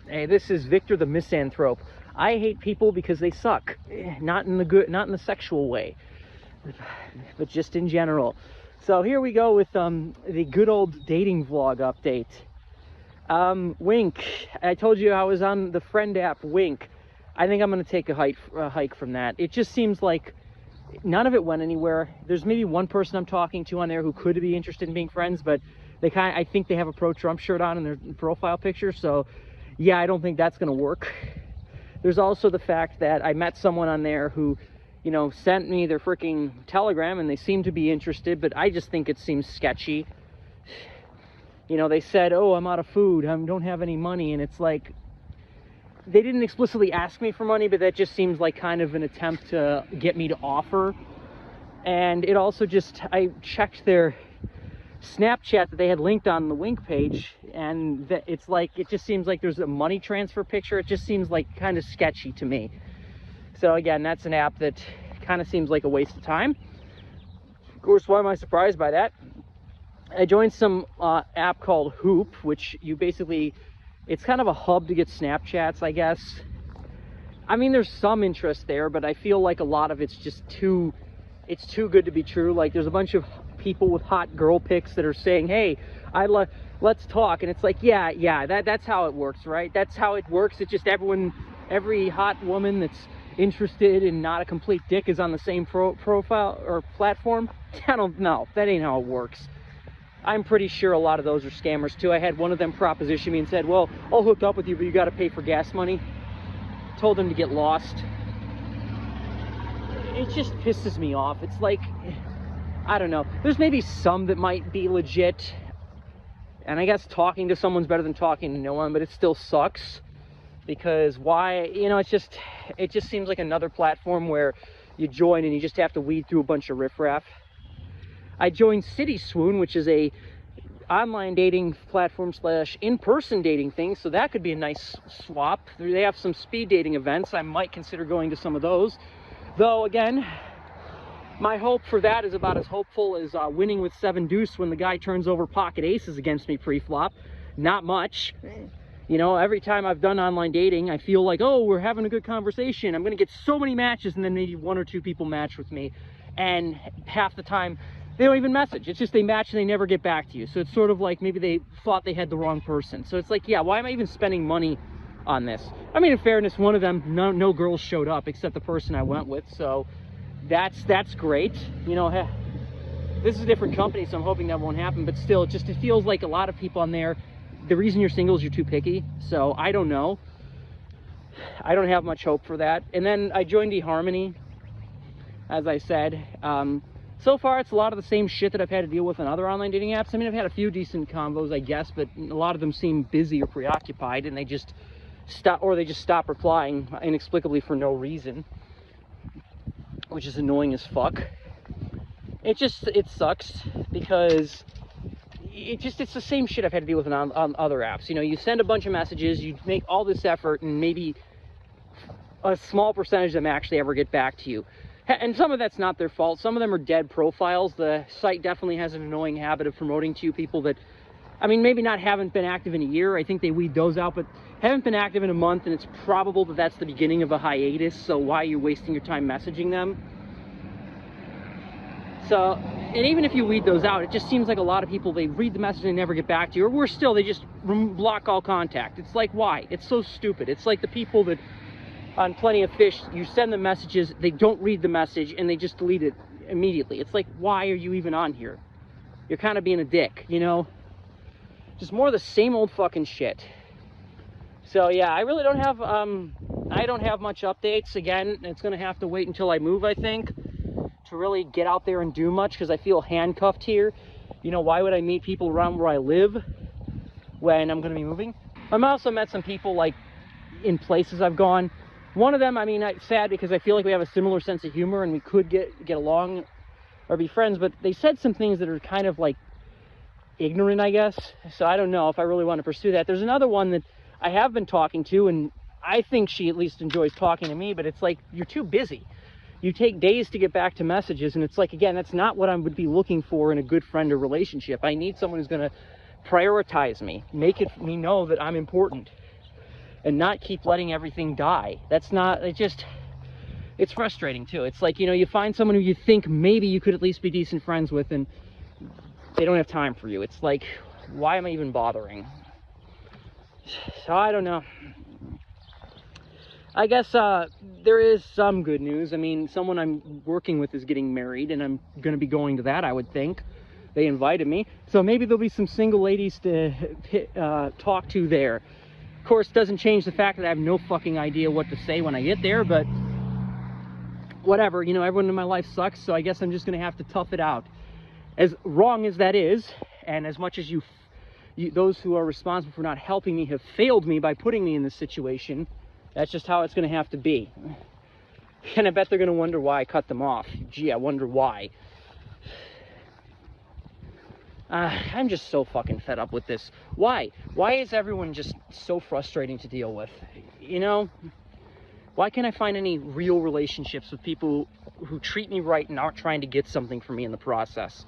Hey, this is Victor the Misanthrope. I hate people because they suck. Not in the sexual way, but just in general. So here we go with the good old dating vlog update. Wink. I told you I was on the friend app Wink. I think I'm going to take a hike from that. It just seems like none of it went anywhere. There's maybe one person I'm talking to on there who could be interested in being friends, but I think they have a pro-Trump shirt on in their profile picture, so yeah, I don't think that's going to work. There's also the fact that I met someone on there who, you know, sent me their freaking Telegram, and they seem to be interested, but I just think it seems sketchy. You know, they said, oh, I'm out of food, I don't have any money, and it's like, they didn't explicitly ask me for money, but that just seems like kind of an attempt to get me to offer. And it also just, I checked their Snapchat that they had linked on the Wink page, and it's like, it just seems like there's a money transfer picture. It just seems like kind of sketchy to me. So again, that's an app that kind of seems like a waste of time. Of course, why am I surprised by that? I joined some app called Hoop, which you basically, it's kind of a hub to get Snapchats, I guess. I mean, there's some interest there, but I feel like a lot of it's just too good to be true. Like, there's a bunch of people with hot girl pics that are saying, hey, let's talk. And it's like, yeah, that's how it works, right? That's how it works. It's just every hot woman that's interested and not a complete dick is on the same profile or platform. I don't know. That ain't how it works. I'm pretty sure a lot of those are scammers too. I had one of them proposition me and said, well, I'll hook up with you, but you got to pay for gas money. Told them to get lost. It just pisses me off. It's like, I don't know. There's maybe some that might be legit, and I guess talking to someone's better than talking to no one, but it still sucks. Because why, you know, it just seems like another platform where you join and you just have to weed through a bunch of riffraff. I joined City Swoon, which is a online dating platform / in-person dating thing, so that could be a nice swap. They have some speed dating events. I might consider going to some of those. Though, again, my hope for that is about as hopeful as winning with 7 deuce when the guy turns over pocket aces against me pre-flop. Not much. You know, every time I've done online dating, I feel like, oh, we're having a good conversation. I'm going to get so many matches, and then maybe 1 or 2 people match with me. And half the time, they don't even message. It's just they match and they never get back to you. So it's sort of like maybe they thought they had the wrong person. So it's like, yeah, why am I even spending money on this? I mean, in fairness, one of them, no girls showed up except the person I went with. So that's great. You know, this is a different company, so I'm hoping that won't happen. But still, it feels like a lot of people on there, the reason you're single is you're too picky. So I don't know. I don't have much hope for that. And then I joined eHarmony, as I said. So far, it's a lot of the same shit that I've had to deal with on other online dating apps. I mean, I've had a few decent combos, I guess, but a lot of them seem busy or preoccupied, and they just stop replying inexplicably for no reason, which is annoying as fuck. It sucks because it's the same shit I've had to deal with on other apps. You know, you send a bunch of messages, you make all this effort, and maybe a small percentage of them actually ever get back to you. And some of that's not their fault. Some of them are dead profiles. The site definitely has an annoying habit of promoting to you people that, I mean, maybe haven't been active in a year. I think they weed those out, but haven't been active in a month, and it's probable that that's the beginning of a hiatus, so why are you wasting your time messaging them? So, and even if you weed those out, it just seems like a lot of people, they read the message and they never get back to you, or worse still, they just block all contact. It's like, why? It's so stupid. It's like the people that on Plenty of Fish, you send them messages, they don't read the message, and they just delete it immediately. It's like, why are you even on here? You're kind of being a dick, you know? Just more of the same old fucking shit. So yeah, I really don't have much updates. Again, it's gonna have to wait until I move, I think, to really get out there and do much, because I feel handcuffed here. You know, why would I meet people around where I live when I'm gonna be moving? I've also met some people, like, in places I've gone. One of them, I mean, it's sad because I feel like we have a similar sense of humor and we could get along or be friends, but they said some things that are kind of like ignorant, I guess. So I don't know if I really want to pursue that. There's another one that I have been talking to, and I think she at least enjoys talking to me, but it's like, you're too busy. You take days to get back to messages, and it's like, again, that's not what I would be looking for in a good friend or relationship. I need someone who's going to prioritize me, make me know that I'm important. and not keep letting everything die. That's not, it's frustrating too. It's like, you know, you find someone who you think maybe you could at least be decent friends with, and they don't have time for you. It's like, why am I even bothering? So I don't know. I guess there is some good news. I mean, someone I'm working with is getting married, and I'm going to be going to that, I would think. They invited me. So maybe there'll be some single ladies to talk to there. Of course, it doesn't change the fact that I have no fucking idea what to say when I get there, but whatever. You know, everyone in my life sucks, so I guess I'm just going to have to tough it out. As wrong as that is, and as much as those who are responsible for not helping me have failed me by putting me in this situation, that's just how it's going to have to be. And I bet they're going to wonder why I cut them off. Gee, I wonder why. I'm just so fucking fed up with this. Why? Why is everyone just so frustrating to deal with? You know? Why can't I find any real relationships with people who treat me right and aren't trying to get something from me in the process?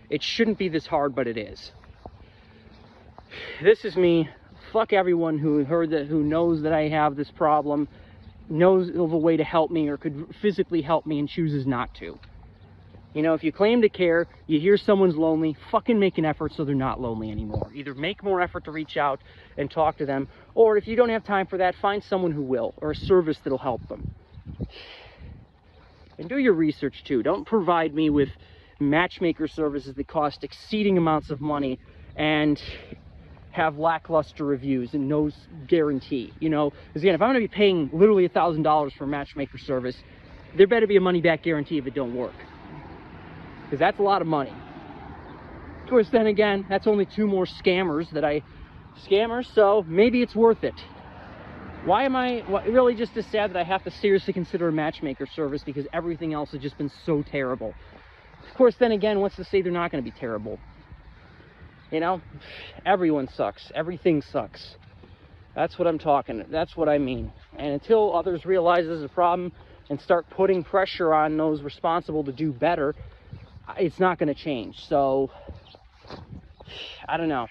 It shouldn't be this hard, but it is. This is me. Fuck everyone who knows that I have this problem, knows of a way to help me or could physically help me and chooses not to. You know, if you claim to care, you hear someone's lonely, fucking make an effort so they're not lonely anymore. Either make more effort to reach out and talk to them, or if you don't have time for that, find someone who will, or a service that'll help them. And do your research too. Don't provide me with matchmaker services that cost exceeding amounts of money and have lackluster reviews and no guarantee. You know, because again, if I'm going to be paying literally $1,000 for a matchmaker service, there better be a money-back guarantee if it don't work. Because that's a lot of money. Of course, then again, that's only 2 more scammers, so maybe it's worth it. Why am I really just as sad that I have to seriously consider a matchmaker service because everything else has just been so terrible? Of course, then again, what's to say they're not going to be terrible? You know, everyone sucks. Everything sucks. That's what I'm talking. That's what I mean. And until others realize there's a problem and start putting pressure on those responsible to do better, it's not going to change. So, I don't know.